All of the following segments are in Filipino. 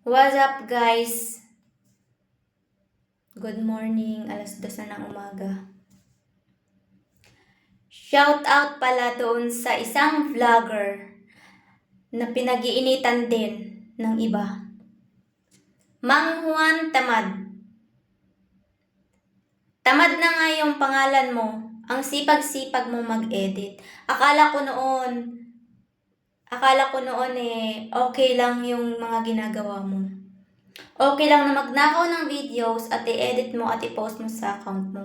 What's up guys? Good morning, alas 2 na ng umaga. Shout out pala doon sa isang vlogger na pinag-iinitan din ng iba. Mang Juan Tamad. Tamad na nga yung pangalan mo, ang sipag-sipag mo mag-edit. Akala ko noon okay lang yung mga ginagawa mo. Okay lang na magnakaw ng videos at i-edit mo at i-post mo sa account mo.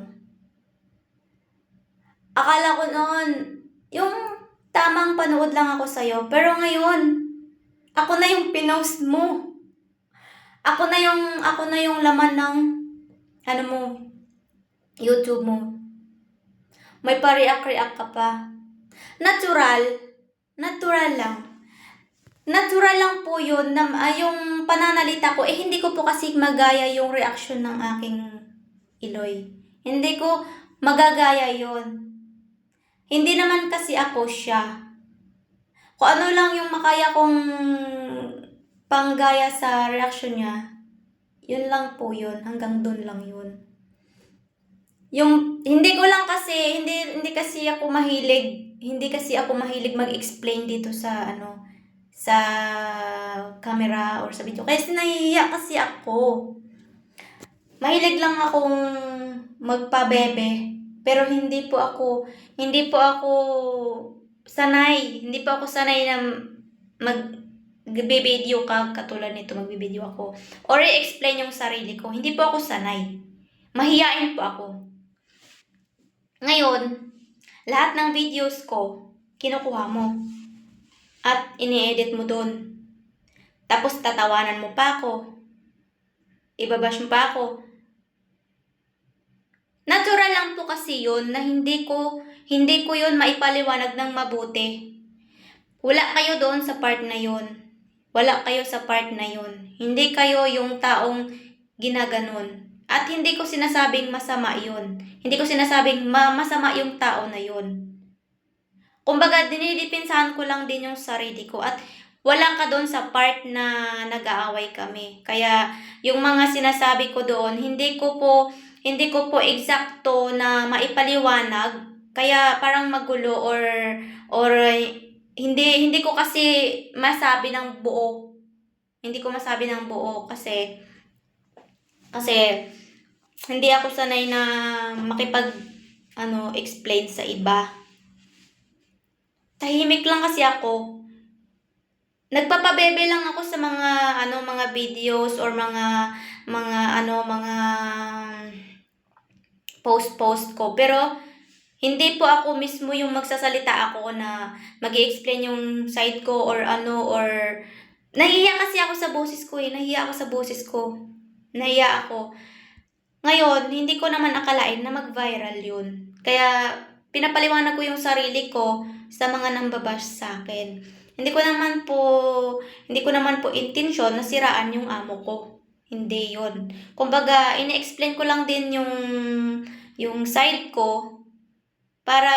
Akala ko noon, yung tamang panood lang ako sa'yo. Pero ngayon, ako na yung pinost mo. Ako na yung laman ng, YouTube mo. May pa-react ka pa. Natural lang. Natural lang po yun na yung pananalita ko, hindi ko po kasi magaya yung reaction ng aking Iloy. Hindi ko magagaya yon. Hindi naman kasi ako siya. Kung ano lang yung makaya kong panggaya sa reaction niya, yun lang po yun. Hanggang dun lang yun. Yung, hindi kasi ako mahilig mag-explain dito sa sa camera or sa video. Kasi nahihiya kasi ako. Mahilig lang akong magpabebe. Pero hindi po ako sanay na magbe-video katulad nito, magbe-video ako. Or i-explain yung sarili ko. Hindi po ako sanay. Mahiyain po ako. Ngayon, lahat ng videos ko, kinukuha mo. At ini-edit mo dun. Tapos tatawanan mo pa ako. Ibabash mo pa ako. Natural lang po kasi yun na hindi ko yun maipaliwanag ng mabuti. Wala kayo doon sa part na yun. Wala kayo sa part na yun. Hindi kayo yung taong ginaganon. At hindi ko sinasabing masama yun. Hindi ko sinasabing masama yung tao na yun. Kumbaga, dinidipinsahan ko lang din yung sarili ko. At wala ka doon sa part na nag-aaway kami. Kaya yung mga sinasabi ko doon, hindi ko po eksakto na maipaliwanag. Kaya parang magulo or hindi ko kasi masabi ng buo. Hindi ko masabi ng buo kasi hindi ako sanay na explain sa iba. Tahimik lang kasi ako. Nagpapabebe lang ako sa mga videos or mga post ko. Pero hindi po ako mismo yung magsasalita ako na mag-i-explain yung side ko or nahihiya kasi ako sa boses ko Nahiya ako. Ngayon, hindi ko naman akalain na mag-viral yun. Kaya pinapaliwanag ko yung sarili ko sa mga nambabash sa akin. Hindi ko naman po intensyon na siraan yung amo ko. Hindi yun. Kumbaga, ini-explain ko lang din yung side ko para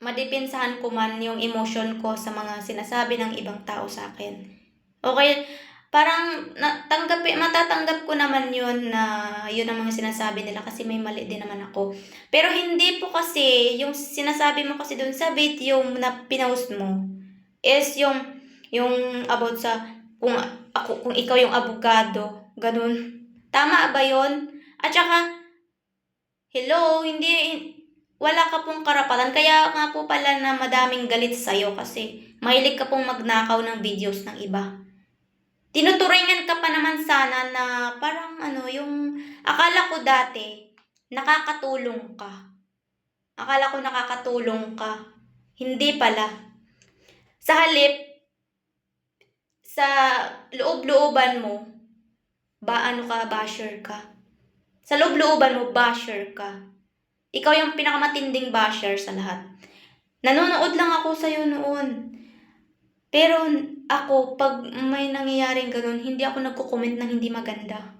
madipinsahan ko man yung emotion ko sa mga sinasabi ng ibang tao sa akin. Okay, parang matatanggap ko naman yun na yun ang mga sinasabi nila kasi may mali din naman ako. Pero hindi po kasi, yung sinasabi mo kasi dun sa video na pinost mo is yung about sa kung ikaw yung abogado, ganun. Tama ba yun? At saka, hello, wala ka pong karapatan. Kaya nga po pala na madaming galit sa'yo kasi mahilig ka pong magnakaw ng videos ng iba. Tinuturingan ka pa naman sana na parang yung akala ko dati nakakatulong ka. Hindi pala. Sa halip, sa loob-looban mo, basher ka. Sa loob-looban mo, basher ka. Ikaw yung pinakamatinding basher sa lahat. Nanonood lang ako sa'yo noon. Pero ako, pag may nangyayaring ganun, hindi ako nagko-comment ng hindi maganda.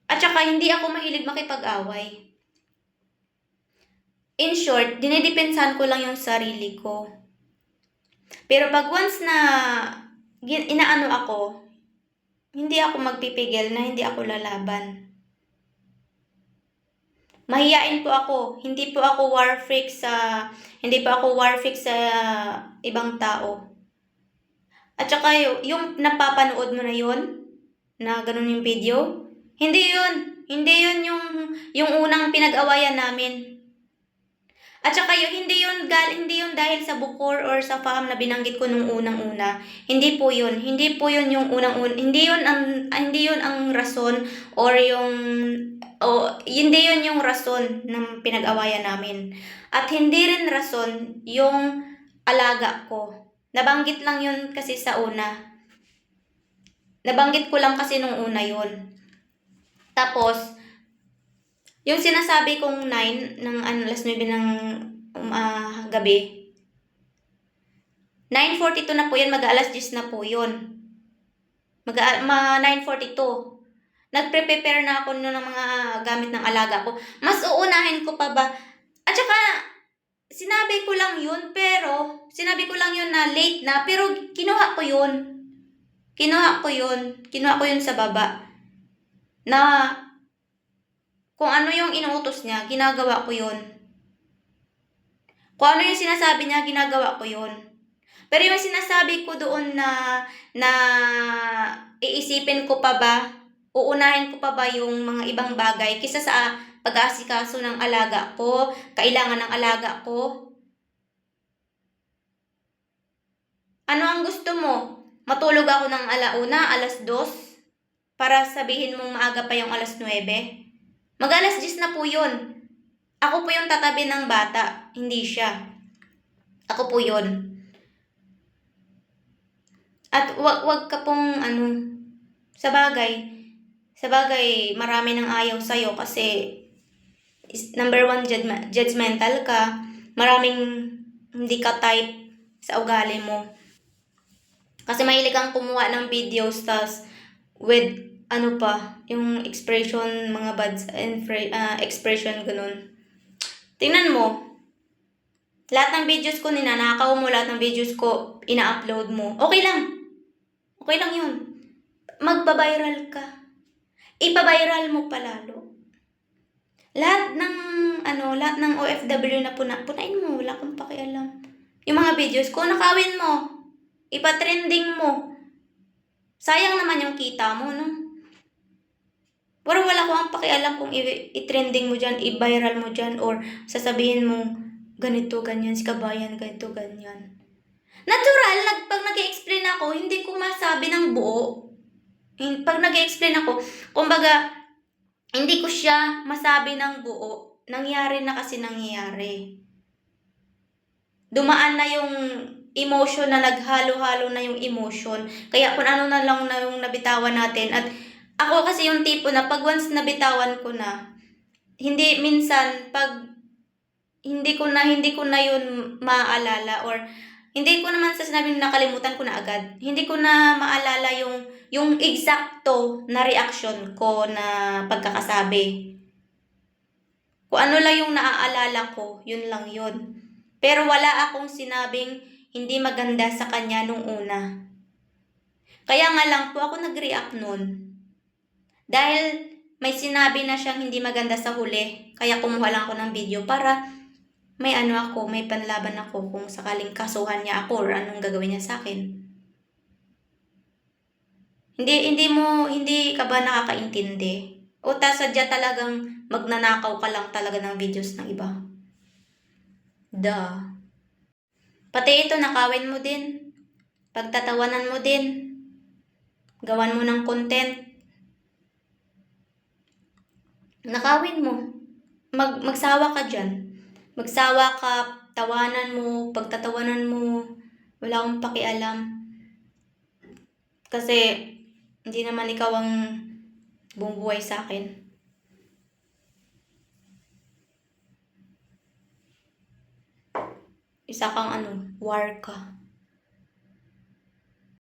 At saka, hindi ako mahilig makipag-away. In short, dinidepensahan ko lang yung sarili ko. Pero pag once na inaano ako, hindi ako magpipigil na hindi ako lalaban. Mahiyain po ako. Hindi po ako hindi po ako war freak sa ibang tao. At saka yung napapanood mo na yun, na ganun yung video, hindi yun. Hindi yun yung unang pinag-awayan namin. At saka hindi yun dahil sa bukor or sa farm na binanggit ko nung unang-una. Hindi po yun. Hindi po yun yung unang-una. Hindi yun ang rason or hindi yun yung rason ng pinag-awayan namin. At hindi rin rason yung alaga ko. Nabanggit lang yun kasi sa una. Nabanggit ko lang kasi nung una yun. Tapos, yung sinasabi kong 9 ng alas 9 ng gabi, 9:42 na po yan, mag-alas 10 na po yun. 9:42. Nagpre-prepare na ako ng mga gamit ng alaga ko. Mas uunahin ko pa ba? At saka, sinabi ko lang yun na late na, pero kinuha ko yun. Kinuha ko yun sa baba. Na, kung ano yung inuutos niya, ginagawa ko yun. Kung ano yung sinasabi niya, ginagawa ko yun. Pero yung sinasabi ko doon na iisipin ko pa ba, uunahin ko pa ba yung mga ibang bagay kaysa sa pag-aasikaso ng alaga ko, kailangan ng alaga ko? Ano ang gusto mo? Matulog ako ng alauna, alas 2, para sabihin mong maaga pa yung alas 9? Mag-alas 10 na po yun. Ako po yung tatabi ng bata, hindi siya. Ako po yun. At wag ka pong sa bagay, marami nang ayaw sa'yo kasi number 1, judgmental ka, maraming hindi ka type sa ugali mo. Kasi mahilig kang kumuha ng videos tas with yung expression, mga bad expression, ganun. Tingnan mo, lahat ng videos ko ninanakaw mo, lahat ng videos ko ina-upload mo. Okay lang yun. Magba-viral ka. Ipa-viral mo palalo. Lahat ng OFW na punain mo, wala kang pakialam. Yung mga videos ko, nakawin mo. Ipa-trending mo. Sayang naman yung kita mo, no? Pero wala ko ang pakialam kung i-trending mo dyan, i-viral mo dyan, or sasabihin mo, ganito, ganyan, si kabayan, ganito, ganyan. Natural, pag nag-i-explain ako, hindi ko masabi ng buo. Pag nag-i-explain ako, kumbaga, hindi ko siya masabi ng buo. Nangyari na kasi nangyayari. Dumaan na yung emotion na naghalo-halo na yung emotion. Kaya kung ano na lang na yung nabitawan natin. At ako kasi yung tipo na pag once nabitawan ko na, hindi minsan, pag hindi ko na yun maaalala, or hindi ko naman sa sinabing nakalimutan ko na agad. Hindi ko na maalala yung eksakto na reaction ko na pagkakasabi. Kung ano lang yung naaalala ko, yun lang yun. Pero wala akong sinabing hindi maganda sa kanya nung una. Kaya nga lang po ako nag-react nun. Dahil may sinabi na siyang hindi maganda sa huli. Kaya kumuha lang ako ng video para may panlaban ako kung sakaling kasuhan niya ako or anong gagawin niya sa akin. Hindi ka ba nakakaintindi? O sadya talagang magnanakaw ka lang talaga ng videos ng iba? Pati ito, nakawin mo din. Pagtatawanan mo din. Gawan mo ng content. Nakawin mo. Magsawa ka dyan. Magsawa ka, tawanan mo, pagtatawanan mo, wala akong pakialam. Kasi, hindi naman ikaw ang bumubuhay sa akin. Isa kang war ka.